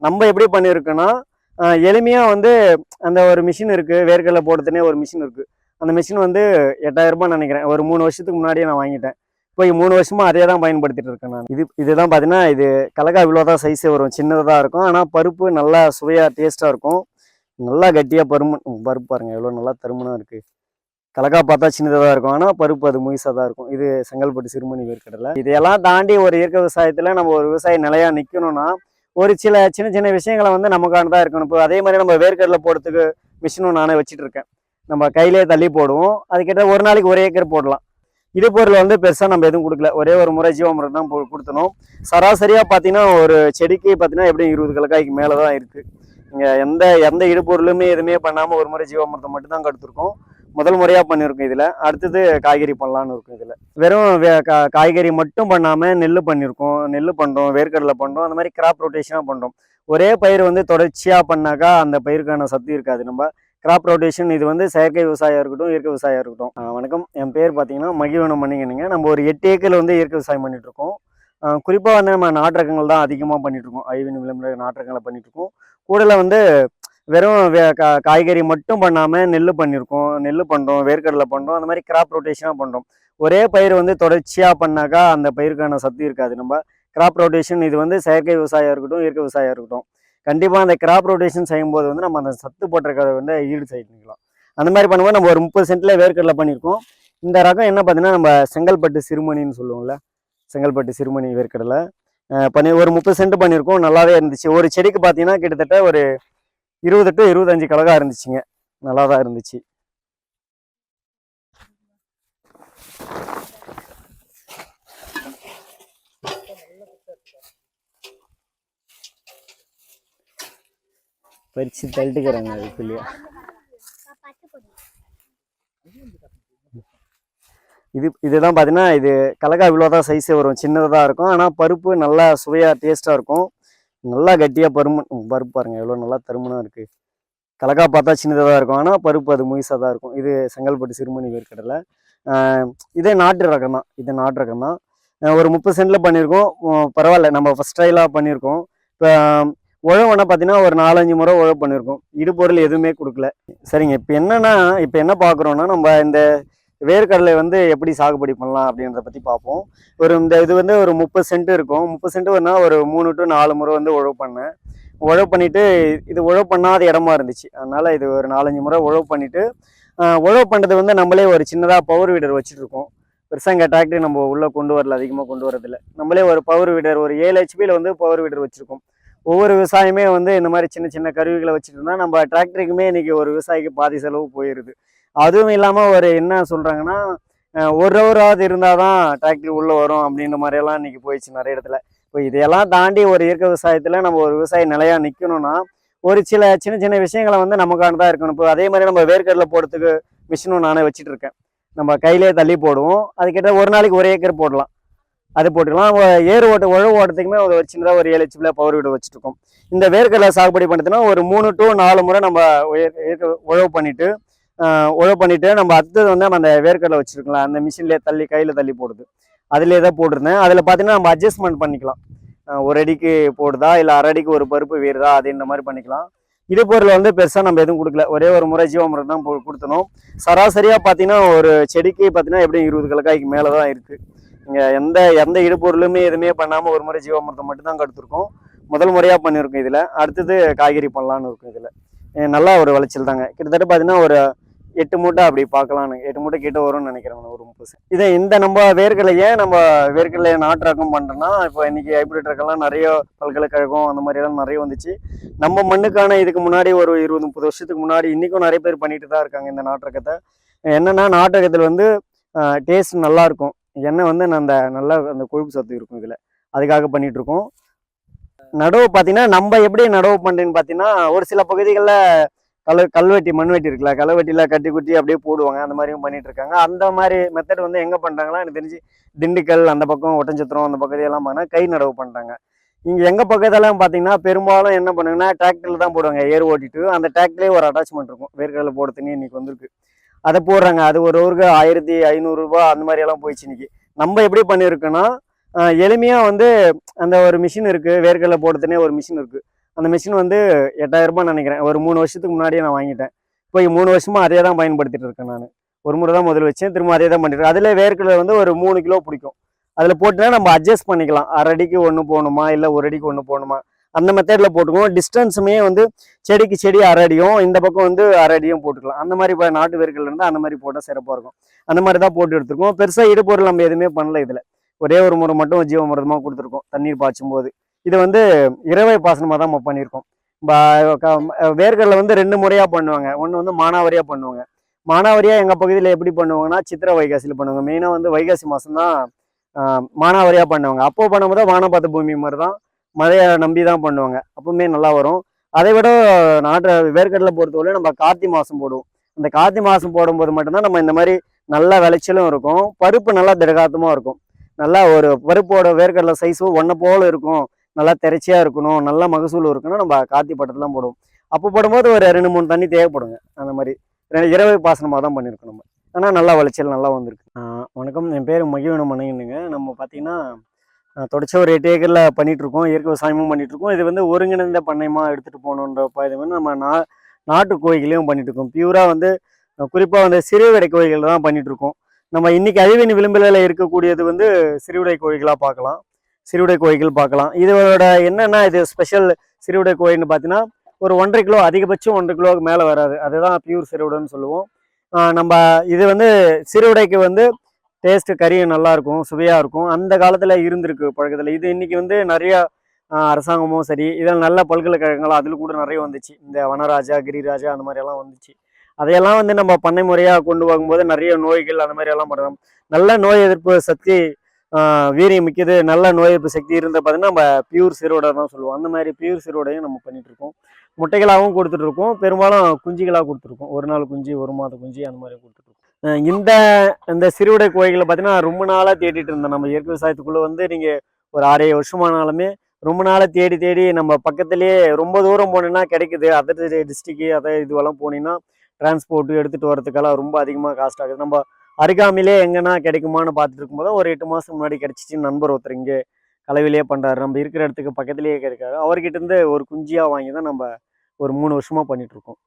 நம்ம எப்படி பண்ணியிருக்கோன்னா எளிமையா வந்து அந்த ஒரு மிஷின் இருக்கு, வேர்க்கடலை போடுறதுனே ஒரு மிஷின் இருக்கு. அந்த மிஷின் வந்து 8,000 நினைக்கிறேன். ஒரு 3 வருஷத்துக்கு முன்னாடியே நான் வாங்கிட்டேன். இப்போ 3 வருஷமா அதே தான் பயன்படுத்திட்டு இருக்கேன் நான். இதுதான் பார்த்தீங்கன்னா, இது கலக்கா இவ்வளோதான் சைஸே வரும். சின்னதாக தான் இருக்கும். ஆனால் பருப்பு நல்லா சுவையாக டேஸ்ட்டாக இருக்கும். நல்லா கட்டியாக பருப்பு பாருங்க எவ்வளோ நல்லா தருமனா இருக்கு. கலக்கா பார்த்தா சின்னதாக தான் இருக்கும். ஆனால் பருப்பு அது முழுசாக தான் இருக்கும். இது செங்கல்பட்டு சிறுமணி வேர்க்கடலை. இதையெல்லாம் தாண்டி ஒரு இயற்கை விவசாயத்தில் நம்ம ஒரு விவசாயி நிலையா நிற்கணும்னா ஒரு சின்ன சின்ன விஷயங்களை வந்து நமக்கானதாக இருக்கணும். இப்போ அதே மாதிரி நம்ம வேர்க்கடலை போடுறதுக்கு மிஷினும் நானே வச்சுட்டு இருக்கேன். நம்ம கையிலே தள்ளி போடுவோம். அதுக்கிட்ட ஒரு நாளைக்கு 1 ஏக்கர் போடலாம். இடுப்பொருள் வந்து பெருசாக நம்ம எதுவும் கொடுக்கல. ஒரே ஒரு முறை ஜீவாமிர்தம் தான் கொடுத்தணும். சராசரியாக பார்த்தீங்கன்னா ஒரு செடிக்கு பார்த்தீங்கன்னா எப்படியும் 20 கலக்காய்க்கு மேலே தான் இருக்குது. இங்கே எந்த இடுப்பொருளுமே எதுவுமே பண்ணாமல் ஒரு முறை ஜீவாமிர்தம் மட்டும் தான் கொடுத்துருக்கோம். முதல் முறையாக பண்ணியிருக்கோம் இதில். அடுத்தது காய்கறி பண்ணலான்னு இருக்கும். இதில் வெறும் காய்கறி மட்டும் பண்ணாமல் நெல் பண்ணியிருக்கோம். நெல் பண்ணுறோம், வேர்க்கடலை பண்ணுறோம், அந்த மாதிரி கிராப் ரொட்டேஷனாக பண்ணுறோம். ஒரே பயிர் வந்து தொடர்ச்சியாக பண்ணாக்கா அந்த பயிருக்கான சத்து இருக்காது. நம்ம கிராப் ரொட்டேஷன் இது வந்து செயற்கை விவசாயம் இருக்கட்டும், இயற்கை விவசாயம் இருக்கட்டும். வணக்கம், என் பேர் பார்த்தீங்கன்னா மகிழ்வனம் பண்ணிங்கன்னுங்க. நம்ம ஒரு 8 ஏக்கரில் வந்து இயற்கை விவசாயம் பண்ணிகிட்ருக்கோம். குறிப்பாக வந்து நம்ம நாட்டு ரகங்கள் தான் அதிகமாக பண்ணிகிட்ருக்கோம். ஐவின் விளம்பர நாட்டு ரகங்களை பண்ணிகிட்ருக்கோம். கூடல வந்து வெறும் காய்கறி மட்டும் பண்ணாமல் நெல் பண்ணியிருக்கோம். நெல் பண்ணுறோம், வேர்க்கடலை பண்ணுறோம், அந்த மாதிரி கிராப் ரொட்டேஷனாக பண்ணுறோம். ஒரே பயிர் வந்து தொடர்ச்சியாக பண்ணாக்கா அந்த பயிருக்கான சத்து இருக்காது. நம்ம கிராப் ரொட்டேஷன் இது வந்து செயற்கை விவசாயம் இருக்கட்டும், இயற்கை விவசாயம் இருக்கட்டும். கண்டிப்பாக அந்த கிராப் ரொட்டேஷன் செய்யும்போது வந்து நம்ம அந்த சத்து போட்டிருக்கிறத வந்து ஈடு செய்யலாம். அந்த மாதிரி பண்ணும்போது நம்ம ஒரு 30 சென்ட்ல வேர்க்கடலை பண்ணியிருக்கோம். இந்த ரகம் என்ன பார்த்தீங்கன்னா நம்ம செங்கல்பட்டு சிறுமணின்னு சொல்லுவோம்ல, செங்கல்பட்டு சிறுமணி வேர்க்கடலை பண்ணி ஒரு 30 சென்ட் பண்ணியிருக்கோம். நல்லாவே இருந்துச்சு. ஒரு செடிக்கு பார்த்தீங்கன்னா கிட்டத்தட்ட ஒரு 20 to 25 கலகா இருந்துச்சுங்க. நல்லா தான் இருந்துச்சு. பறிச்சு தள்ளிட்டுக்கிறாங்க அதுக்குள்ளேயே. இதுதான் பார்த்தீங்கன்னா, இது கலக்கா இவ்வளோதான் சைஸே வரும். சின்னதாக தான் இருக்கும். ஆனால் பருப்பு நல்லா சுவையாக டேஸ்ட்டாக இருக்கும். நல்லா கட்டியாக பருப்பு பாருங்கள் எவ்வளோ நல்லா தருமனாக இருக்குது. கலக்கா பார்த்தா சின்னதாக தான் இருக்கும். ஆனால் பருப்பு அது முழுசாக தான் இருக்கும். இது செங்கல்பட்டு சிறுமணி வேர்க்கடலை. இதே நாட்டு ரகம் தான். இது நாட்டு ரகம் தான். ஒரு 30 சென்டில் பண்ணியிருக்கோம். பரவாயில்ல, நம்ம ஃபஸ்ட் ட்ரைலாக பண்ணியிருக்கோம். இப்போ உழவுனா பார்த்தீங்கன்னா ஒரு 4-5 முறை உழவு பண்ணியிருக்கோம். இடுபொருள் எதுவுமே கொடுக்கல. சரிங்க, இப்போ என்ன பார்க்குறோன்னா, நம்ம இந்த வேர்க்கடலை வந்து எப்படி சாகுபடி பண்ணலாம் அப்படின்றத பற்றி பார்ப்போம். இது வந்து ஒரு 30 சென்ட் இருக்கும். 30 சென்ட் ஒரு 3 to 4 முறை வந்து உழவு பண்ணேன். உழவு பண்ணிவிட்டு இது உழவு பண்ணாத இடமா இருந்துச்சு. அதனால் இது ஒரு 4-5 முறை உழவு பண்ணிவிட்டு உழவு பண்ணுறது வந்து நம்மளே ஒரு சின்னதாக பவர் வீடர் வச்சுட்ருக்கோம். பெருசாக இங்கே டிராக்டர் நம்ம உள்ளே கொண்டு வரல, அதிகமாக கொண்டு வரதில்லை. நம்மளே ஒரு பவர் வீடர் ஒரு 7 HP வந்து பவர் வீடர் வச்சுருக்கோம். ஒவ்வொரு விவசாயமே வந்து இந்த மாதிரி சின்ன சின்ன கருவிகளை வச்சுட்டு இருந்தால் நம்ம டிராக்டருக்குமே இன்றைக்கி ஒரு விவசாயிக்கு பாதி செலவு போயிடுது. அதுவும் இல்லாமல் ஒரு என்ன சொல்கிறாங்கன்னா, 1 ஹவராவது இருந்தால் தான் டிராக்டர் உள்ளே வரும் அப்படின்ற மாதிரியெல்லாம் இன்றைக்கி போயிடுச்சு நிறைய இடத்துல. இப்போ இதையெல்லாம் தாண்டி ஒரு இயற்கை விவசாயத்தில் நம்ம ஒரு விவசாயி நிலையாக நிற்கணும்னா ஒரு சின்ன சின்ன விஷயங்களை வந்து நமக்கானதாக இருக்கணும். இப்போ அதே மாதிரி நம்ம வேர்க்கடலை போடுறதுக்கு மிஷினும் நானே வச்சுட்டு இருக்கேன். நம்ம கையிலே தள்ளி போடுவோம். அதுக்கிட்ட ஒரு நாளைக்கு 1 ஏக்கர் போடலாம். அது போட்டுக்கலாம். உழவு ஓட்டத்துக்குமே ஒரு சின்னதாக ஒரு 7 HP பவர் வீடு வச்சுருக்கோம். இந்த வேர்க்கடலை சாகுபடி பண்ணுறதுன்னா ஒரு 3 to 4 முறை நம்ம உழவு பண்ணிவிட்டு நம்ம அடுத்தது வந்து நம்ம அந்த வேர்க்கடலை வச்சுருக்கலாம். அந்த மிஷின்லேயே கையில் தள்ளி போடுது. அதிலே தான் போட்டிருந்தேன். அதில் பார்த்தீங்கன்னா நம்ம அட்ஜஸ்ட்மெண்ட் பண்ணிக்கலாம். 1 அடிக்கு போடுதா இல்லை 1/2 அடிக்கு ஒரு பருப்பு வேறுதா அது இந்த மாதிரி பண்ணிக்கலாம். இடுப்பொருள் வந்து பெருசாக நம்ம எதுவும் கொடுக்கல. ஒரே ஒரு முறை ஜீவாமிர்தம் தான் கொடுத்தணும். சராசரியாக பார்த்தீங்கன்னா ஒரு செடிக்கு பார்த்தீங்கன்னா எப்படியும் 20 கலக்காய்க்கு மேலே தான் இருக்குது. இங்கே எந்த இடுப்பொருளுமே எதுவுமே பண்ணாமல் ஒரு முறை ஜீவாமிர்தம் மட்டும் தான் கொடுத்துருக்கோம். முதல் முறையாக பண்ணியிருக்கோம் இதில். அடுத்தது காய்கறி பண்ணலான்னு இருக்கும். இதில் நல்லா ஒரு விளைச்சல் தாங்க. கிட்டத்தட்ட பார்த்தீங்கன்னா ஒரு 8 மூட்டை அப்படி பார்க்கலான்னு 8 மூட்டை கிட்ட வரும்னு நினைக்கிறேன். ஒரு 30 இந்த நம்ம வேர்க்கடலையை நாட்டு ரகம் பண்ணுறோன்னா, இப்போ இன்றைக்கி ஹைப்ரிட் ரகம்லாம் நிறைய பல்கலைக்கழகம் அந்த மாதிரியெல்லாம் நிறைய வந்துச்சு. நம்ம மண்ணுக்கான இதுக்கு முன்னாடி ஒரு 20-30 வருஷத்துக்கு முன்னாடி இன்றைக்கும் நிறைய பேர் பண்ணிட்டு தான் இருக்காங்க இந்த நாட்டு ரகத்தை. என்னென்னா நாட்டு ரகத்தில் வந்து டேஸ்ட் நல்லாயிருக்கும். எண்ணெய் வந்து நல்லா அந்த கொழுப்பு சத்து இருக்கும் இதில். அதுக்காக பண்ணிகிட்ருக்கோம். நடவு பார்த்தீங்கன்னா நம்ம எப்படி நடவு பண்ணுறேன்னு பார்த்தீங்கன்னா, ஒரு சில பகுதிகளில் கல்வெட்டி மண்வெட்டி இருக்குல்ல, கல்வெட்டியில் கட்டி குட்டி அப்படியே போடுவாங்க. அந்த மாதிரியும் பண்ணிட்டு இருக்காங்க. அந்த மாதிரி மெத்தட் வந்து எங்கே பண்ணுறாங்களா எனக்கு தெரிஞ்சு திண்டுக்கல் அந்த பக்கம் ஒட்டஞ்சத்திரம் அந்த பகுதியெல்லாம் பார்த்தா கை நடவு பண்ணுறாங்க. இங்கே எங்கள் பக்கத்தெல்லாம் பார்த்தீங்கன்னா பெரும்பாலும் என்ன பண்ணுங்கன்னா டிராக்டரில் தான் போடுவாங்க. ஏர் ஓட்டிட்டு அந்த டிராக்டர்லேயே ஒரு அட்டாச்மெண்ட் இருக்கும். வேர்க்கடலை போடுறதுன்னு இன்றைக்கி வந்திருக்கு. அதை போடுறாங்க. அது ஒரு ஊருக்கு 1500 ரூபா அந்த மாதிரியெல்லாம் போயிடுச்சு இன்றைக்கி. நம்ம எப்படி பண்ணியிருக்கோன்னா எளிமையாக வந்து அந்த ஒரு மிஷின் இருக்குது, வேர்க்கடலை போடுறதுனே ஒரு மிஷின் இருக்குது. அந்த மிஷின் வந்து 8000 ரூபாய் நினைக்கிறேன். ஒரு 3 வருஷத்துக்கு முன்னாடியே நான் வாங்கிட்டேன். இப்போ 3 வருஷமா அதே தான் பயன்படுத்திட்டு இருக்கேன் நான். ஒரு முறை தான் முதல்ல வச்சேன், திரும்ப அதே தான் பண்ணிட்டு. அதில் வேர்க்கடலை வந்து ஒரு 3 கிலோ பிடிக்கும். அதில் போட்டுனா நம்ம அட்ஜஸ்ட் பண்ணிக்கலாம். 1/2 அடிக்கு 1 போகணுமா, இல்லை 1 அடிக்கு 1 போகணுமா, அந்த மெத்தடில் போட்டுக்குவோம். டிஸ்டன்ஸுமே வந்து செடிக்கு செடி 1/2 அடியும், இந்த பக்கம் வந்து 1/2 அடியும் போட்டுக்கலாம். அந்த மாதிரி இப்போ நாட்டு வேர்க்கடலை இருந்தால் அந்த மாதிரி போட்டால் சிறப்பாக இருக்கும். அந்த மாதிரி தான் போட்டு எடுத்துருக்கோம். பெருசாக இடுபொருள் நம்ம எதுவுமே பண்ணல. இதில் ஒரே ஒரு முறை மட்டும் ஜீவாமிர்தமாக கொடுத்துருக்கோம், தண்ணீர் பாய்ச்சும் போது. இது வந்து இரவை பாசனமாக தான் நம்ம பண்ணியிருக்கோம். வேர்க்கடலை வந்து 2 முறையாக பண்ணுவாங்க. ஒன்று வந்து மானாவாரியாக பண்ணுவாங்க. மானாவாரியாக எங்கள் பகுதியில் எப்படி பண்ணுவாங்கன்னா, சித்திரை வைகாசியில் பண்ணுவாங்க. மெயினாக வந்து வைகாசி மாதம் தான் மானாவாரியாக பண்ணுவாங்க. அப்போ பண்ணும்போது வானம் பார்த்த பூமி மாதிரி தான், மழையை நம்பி தான் பண்ணுவாங்க. அப்பவுமே நல்லா வரும். அதை விட நாட்டு வேர்க்கடலை பொறுத்தவரை நம்ம கார்த்திகை மாதம் போடுவோம். அந்த கார்த்திகை மாதம் போடும்போது மட்டும்தான் நம்ம இந்த மாதிரி நல்ல விளைச்சலும் இருக்கும், பருப்பு நல்லா திடகாத்தமாக இருக்கும். நல்லா ஒரு பருப்போட வேர்க்கடலை சைஸும் ஒன்றை போல இருக்கும், நல்லா திரைச்சியாக இருக்கணும், நல்ல மகசூல் இருக்கணும். நம்ம கார்த்திகை பட்டத்தில் தான் போடுவோம். அப்போ போடும்போது ஒரு 2-3 தண்ணி தேவைப்படுங்க. அந்த மாதிரி இரவை பாசனமாக தான் பண்ணியிருக்கோம் நம்ம. ஆனால் நல்லா விளைச்சல் நல்லா வந்திருக்கு. வணக்கம், என் பேர் மகிழ்வனம் மணிங்க. நம்ம பார்த்தீங்கன்னா தொடர்ச்சியாக ஒரு 8 ஏக்கரில் பண்ணிகிட்ருக்கோம். இயற்கை விவசாயமும் பண்ணிகிட்ருக்கோம். இது வந்து ஒருங்கிணைந்த பண்ணையமாக எடுத்துகிட்டு போகணுன்ற இது வந்து நம்ம நாட்டு கோழிகளையும் பண்ணிகிட்ருக்கோம். பியூராக வந்து குறிப்பாக வந்து சிறுவிடை கோழிகள் தான் பண்ணிகிட்ருக்கோம். நம்ம இன்றைக்கி அழிவின் விளிம்பில் இருக்கக்கூடியது வந்து சிறுவிடை கோழிகளாக பார்க்கலாம். சிறுவிடை கோழிகள் பார்க்கலாம். இதோட என்னென்னா, இது ஸ்பெஷல் சிறுவிடை கோழின்னு பார்த்தீங்கன்னா ஒரு 1.5 கிலோ, அதிகபட்சம் 1.5 கிலோவுக்கு மேலே வராது. அதுதான் பியூர் சிறுவிடைன்னு சொல்லுவோம். நம்ம இது வந்து சிறுவிடைக்கு வந்து டேஸ்ட்டு கறியும் நல்லாயிருக்கும், சுவையாக இருக்கும். அந்த காலத்தில் இருந்திருக்கு பழக்கத்தில். இது இன்றைக்கி வந்து நிறையா அரசாங்கமும் சரி, இதில் நல்ல பல்கலைக்கழகங்களும் அதில் கூட நிறைய வந்துச்சு. இந்த வனராஜா, கிரிராஜா அந்த மாதிரியெல்லாம் வந்துச்சு. அதையெல்லாம் வந்து நம்ம பண்ணை முறையாக கொண்டு போகும்போது நிறைய நோய்கள் அந்த மாதிரி எல்லாம் பண்ணுறோம். நல்ல நோய் எதிர்ப்பு சக்தி, வீரியம் மிக்கது, நல்ல நோய் எதிர்ப்பு சக்தி இருந்த பார்த்தீங்கன்னா நம்ம பியூர் சிறுவிடை தான் சொல்லுவோம். அந்த மாதிரி பியூர் சிறுவிடையும் நம்ம பண்ணிகிட்ருக்கோம். முட்டைகளாகவும் கொடுத்துட்ருக்கோம், பெரும்பாலும் குஞ்சுகளாக கொடுத்துருக்கோம். 1 நாள் குஞ்சு, 1 மாத குஞ்சு அந்த மாதிரி கொடுத்துட்ருக்கோம். இந்த சிறுவிடை கோழிகளை பார்த்தீங்கன்னா ரொம்ப நாளாக தேடிட்டு இருந்தேன். நம்ம இயற்கை விவசாயத்துக்குள்ளே வந்து நீங்கள் ஒரு 6-7 வருஷமானாலுமே ரொம்ப நாளாக தேடி தேடி நம்ம பக்கத்துலேயே ரொம்ப தூரம் போனீங்கன்னா கிடைக்குது. அதர் டிஸ்ட்ரிக்கு இதுவெல்லாம் போனீங்கன்னா டிரான்ஸ்போர்ட்டு எடுத்துகிட்டு வரதுக்கெல்லாம் ரொம்ப அதிகமாக காஸ்ட் ஆகுது. நம்ம அருகாமையிலே எங்கன்னா கிடைக்குமான்னு பார்த்துட்டு இருக்கும்போது ஒரு 8 மாதம் முன்னாடி கிடைச்சிச்சின்னு நண்பர் ஒருத்தர் இங்கே கலவிலே பண்ணுறாரு. நம்ம இருக்கிற இடத்துக்கு பக்கத்துலேயே கிடைக்காரு. அவர்கிட்ட இருந்து ஒரு குஞ்சியாக வாங்கி தான் நம்ம ஒரு 3 வருஷமாக பண்ணிகிட்ருக்கோம்.